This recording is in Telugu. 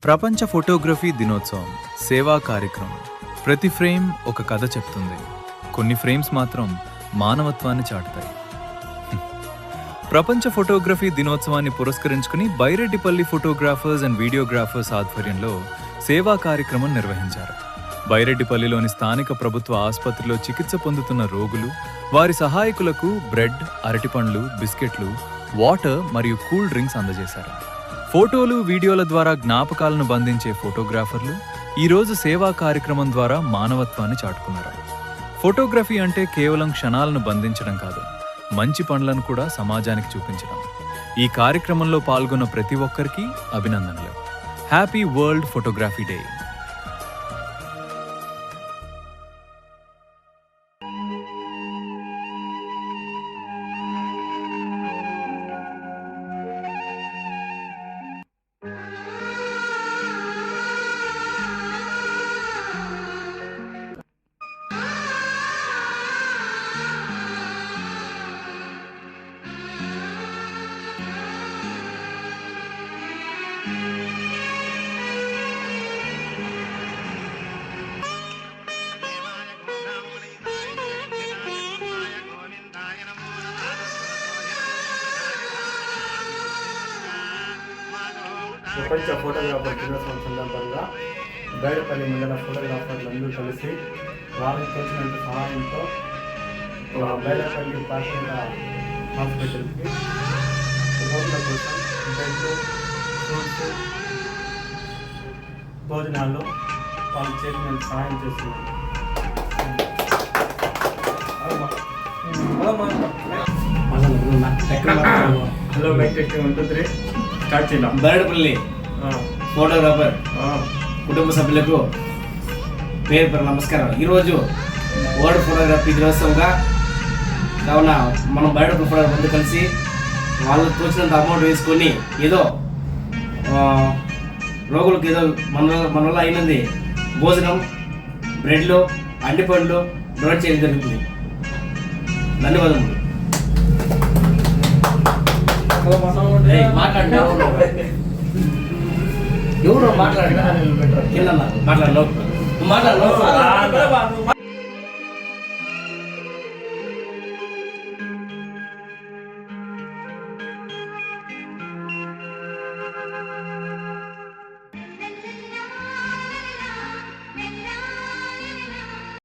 ప్రపంచ ఫోటోగ్రఫీ దినోత్సవం సేవా కార్యక్రమం. ప్రతి ఫ్రేమ్ ఒక కథ చెప్తుంది. కొన్ని ఫ్రేమ్స్ మాత్రం మానవత్వాన్ని చాటుతాయి. ప్రపంచ ఫోటోగ్రఫీ దినోత్సవాన్ని పురస్కరించుకుని బైరెడ్డిపల్లి ఫోటోగ్రాఫర్స్ అండ్ వీడియోగ్రాఫర్స్ ఆధ్వర్యంలో సేవా కార్యక్రమం నిర్వహించారు. బైరెడ్డిపల్లిలోని స్థానిక ప్రభుత్వ ఆసుపత్రిలో చికిత్స పొందుతున్న రోగులు, వారి సహాయకులకు బ్రెడ్, అరటిపండ్లు, బిస్కెట్లు, వాటర్ మరియు కూల్ డ్రింక్స్ అందజేశారు. ఫోటోలు, వీడియోల ద్వారా జ్ఞాపకాలను బంధించే ఫోటోగ్రాఫర్లు ఈరోజు సేవా కార్యక్రమం ద్వారా మానవత్వాన్ని చాటుకున్నారు. ఫోటోగ్రఫీ అంటే కేవలం క్షణాలను బంధించడం కాదు, మంచి పనులను కూడా సమాజానికి చూపించడం. ఈ కార్యక్రమంలో పాల్గొన్న ప్రతి ఒక్కరికి అభినందనలు. Happy world photography day. ప్రపంచ ఫోటోగ్రాఫర్ దినోత్సవం సందర్భంగా బైరెడ్డిపల్లి మండల ఫోటోగ్రాఫర్లందరూ కలిసి వారికి తోచినంత సహాయంతో బైరెడ్డిపల్లి ప్రాథమిక హాస్పిటల్కి రోగుల కోసం బెడ్లు, ఫ్రూట్స్, భోజనాల్లో వాళ్ళు చేసినంత సహాయం చేస్తున్నారు. హలో మైక్ టెస్టింగ్ 1 2 3 స్టార్ట్ చేద్దాం. బైరెడ్డిపల్లి ఫోటోగ్రాఫర్ కుటుంబ సభ్యులకు పేరు నమస్కారం. ఈరోజు వరల్డ్ ఫోటోగ్రఫీ దినోత్సవంగా కావున మనం బైరెడ్డిపల్లి ఫోటోగ్రాఫర్ ముందు కలిసి వాళ్ళకు తోచినంత అమౌంట్ వేసుకొని ఏదో రోగులకు ఏదో మన వల్ల అయినది భోజనం, బ్రెడ్లు, అంటిపండ్లు డొనేట్ చేయడం జరుగుతుంది. ధన్యవాదములు. ఎవరు మాట్లాడారు? మాట్లాడలో